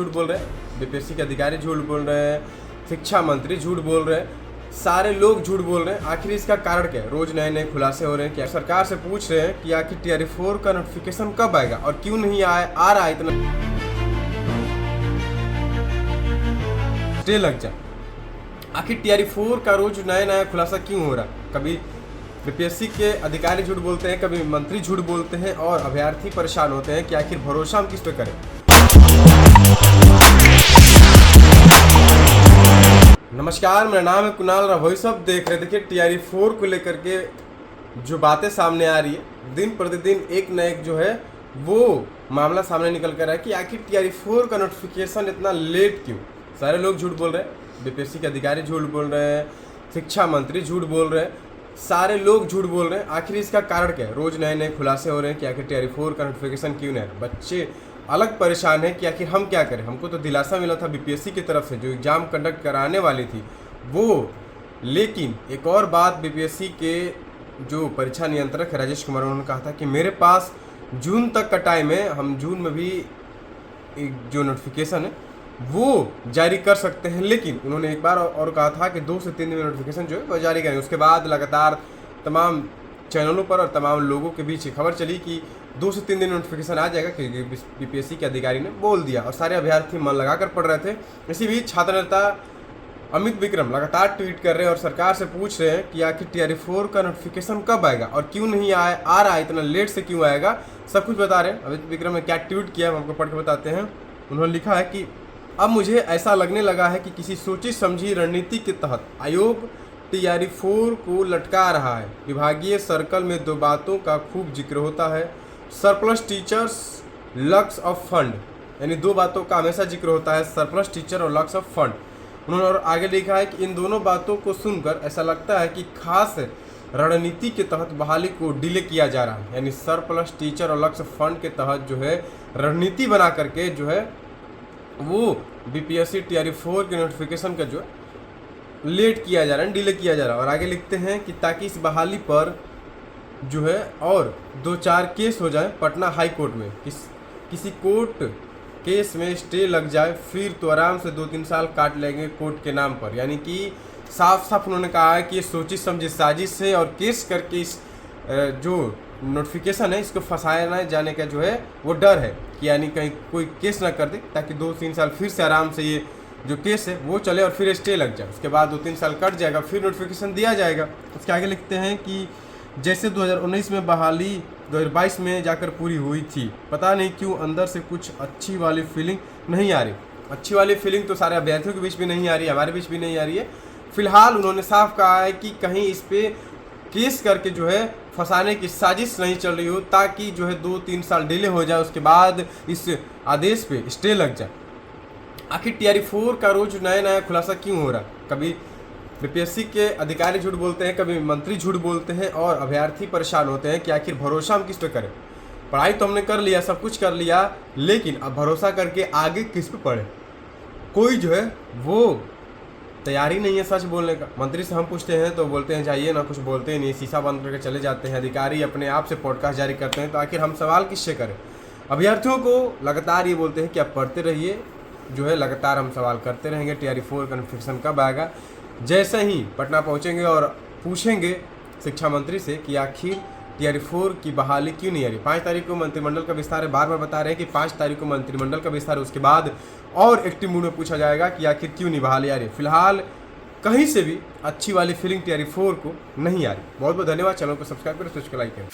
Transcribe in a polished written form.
झूठ बोल रहे हैं, बीपीएससी के अधिकारी झूठ बोल रहे हैं, शिक्षा मंत्री झूठ बोल रहे हैं, सारे लोग झूठ बोल रहे हैं। आखिर इसका कारण क्या है? रोज नए नए खुलासे हो रहे हैं। क्या सरकार से पूछ रहे हैं कि आखिर TRE-4 का नोटिफिकेशन कब आएगा और क्यों नहीं आ रहा है, इतना स्टे लग जाए। आखिर TRE-4 का रोज नया नया खुलासा क्यों हो रहा है? कभी बीपीएससी के अधिकारी झूठ बोलते हैं, कभी मंत्री झूठ बोलते हैं और अभ्यर्थी परेशान होते हैं कि आखिर भरोसा हम किस पे करें। नमस्कार, मेरा नाम है कुणाल राव। सब देख रहे देखिए TRE-4 को लेकर के जो बातें सामने आ रही है, दिन प्रतिदिन एक न एक जो है वो मामला सामने निकल कर रहा है कि आखिर TRE-4 का नोटिफिकेशन इतना लेट क्यों। सारे लोग झूठ बोल रहे हैं, बीपीएससी के अधिकारी झूठ बोल रहे हैं, शिक्षा मंत्री झूठ बोल रहे हैं, सारे लोग झूठ बोल रहे हैं। आखिर इसका कारण क्या है? रोज नए नए खुलासे हो रहे हैं कि आखिर TRE-4 का नोटिफिकेशन क्यों नहीं है। बच्चे अलग परेशान है कि आखिर हम क्या करें। हमको तो दिलासा मिला था बीपीएससी की तरफ से जो एग्ज़ाम कंडक्ट कराने वाली थी वो, लेकिन एक और बात बीपीएससी के जो परीक्षा नियंत्रक है राजेश कुमार, उन्होंने कहा था कि मेरे पास जून तक का टाइम है, हम जून में भी जो नोटिफिकेशन है वो जारी कर सकते हैं। लेकिन उन्होंने एक बार और कहा था कि 2 से 3 दिन में नोटिफिकेशन जो है वो जारी करेंगे। उसके बाद लगातार तमाम चैनलों पर और तमाम लोगों के बीच खबर चली कि 2 से 3 दिन नोटिफिकेशन आ जाएगा, क्योंकि बीपीएससी के अधिकारी ने बोल दिया और सारे अभ्यर्थी मन लगाकर पढ़ रहे थे। इसी बीच छात्र नेता अमित विक्रम लगातार ट्वीट कर रहे हैं और सरकार से पूछ रहे हैं कि आखिर TRE-4 का नोटिफिकेशन कब आएगा और क्यों नहीं आ रहा है, इतना लेट से क्यों आएगा, सब कुछ बता रहे हैं। अमित विक्रम ने क्या ट्वीट किया हम आपको पढ़ के बताते हैं। उन्होंने लिखा है कि अब मुझे ऐसा लगने लगा है कि किसी सोची समझी रणनीति के तहत आयोग TRE-4 को लटका रहा है। विभागीय सर्कल में 2 बातों का खूब जिक्र होता है, surplus teachers, lux of fund. यानी 2 बातों का हमेशा जिक्र होता है, सरप्लस टीचर और लक्स ऑफ फंड। उन्होंने और आगे लिखा है कि इन दोनों बातों को सुनकर ऐसा लगता है कि खास रणनीति के तहत बहाली को डिले किया जा रहा है। यानी सरप्लस टीचर और लक्स फंड के तहत जो है रणनीति बना करके जो है वो बीपीएससी TRE-4 के नोटिफिकेशन का जो है लेट किया जा रहा है, डिले किया जा रहा है। और आगे लिखते हैं कि ताकि इस बहाली पर जो है और 2-4 केस हो जाए पटना हाई कोर्ट में, किसी कोर्ट केस में स्टे लग जाए, फिर तो आराम से 2-3 साल काट लेंगे कोर्ट के नाम पर। यानी कि साफ साफ उन्होंने कहा है कि ये सोची समझी साजिश है और केस करके इस जो नोटिफिकेशन है इसको फंसाया ना जाने का जो है वो डर है कि यानी कहीं कोई केस ना कर दे, ताकि 2-3 साल फिर से आराम से ये जो केस है वो चले और फिर स्टे लग जाए। उसके बाद 2-3 साल कट जाएगा, फिर नोटिफिकेशन दिया जाएगा। उसके आगे लिखते हैं कि जैसे 2019 में बहाली 2022 में जाकर पूरी हुई थी, पता नहीं क्यों अंदर से कुछ अच्छी वाली फीलिंग नहीं आ रही। अच्छी वाली फीलिंग तो सारे अभ्यर्थियों के बीच भी नहीं आ रही है, हमारे बीच भी नहीं आ रही है। फिलहाल उन्होंने साफ कहा है कि कहीं इस पे केस करके जो है फंसाने की साजिश नहीं चल रही हो, ताकि जो है 2-3 साल डिले हो जाए, उसके बाद इस आदेश पे स्टे लग जाए। आखिर TRE-4 का रोज नया नया खुलासा क्यों हो रहा है? कभी बीपीएससी के अधिकारी झूठ बोलते हैं, कभी मंत्री झूठ बोलते हैं और अभ्यर्थी परेशान होते हैं कि आखिर भरोसा हम किस पे करें। पढ़ाई तो हमने कर लिया, सब कुछ कर लिया, लेकिन अब भरोसा करके आगे किस पे पढ़े? कोई जो है वो तैयारी नहीं है सच बोलने का। मंत्री से हम पूछते हैं तो बोलते हैं जाइए ना, कुछ बोलते ही नहीं, शीशा बंद करके चले जाते हैं। अधिकारी अपने आप से पॉडकास्ट जारी करते हैं, तो आखिर हम सवाल किससे करें? अभ्यर्थियों को लगातार ये बोलते हैं कि आप पढ़ते रहिए, जो है लगातार हम सवाल करते रहेंगे TRE-4 का नोटिफिकेशन कब आएगा। जैसे ही पटना पहुँचेंगे और पूछेंगे शिक्षा मंत्री से कि आखिर TRE-4 की बहाली क्यों नहीं आ रही। 5 तारीख को मंत्रिमंडल का विस्तार है, बार बार बता रहे हैं कि 5 तारीख को मंत्रिमंडल का विस्तार है, उसके बाद और एक्टिव मूड में पूछा जाएगा कि आखिर क्यों नहीं बहाली आ रही। फिलहाल कहीं से भी अच्छी वाली फीलिंग TRE-4 को नहीं आ रही। बहुत बहुत धन्यवाद। चैनल को सब्सक्राइब करें, लाइक करें।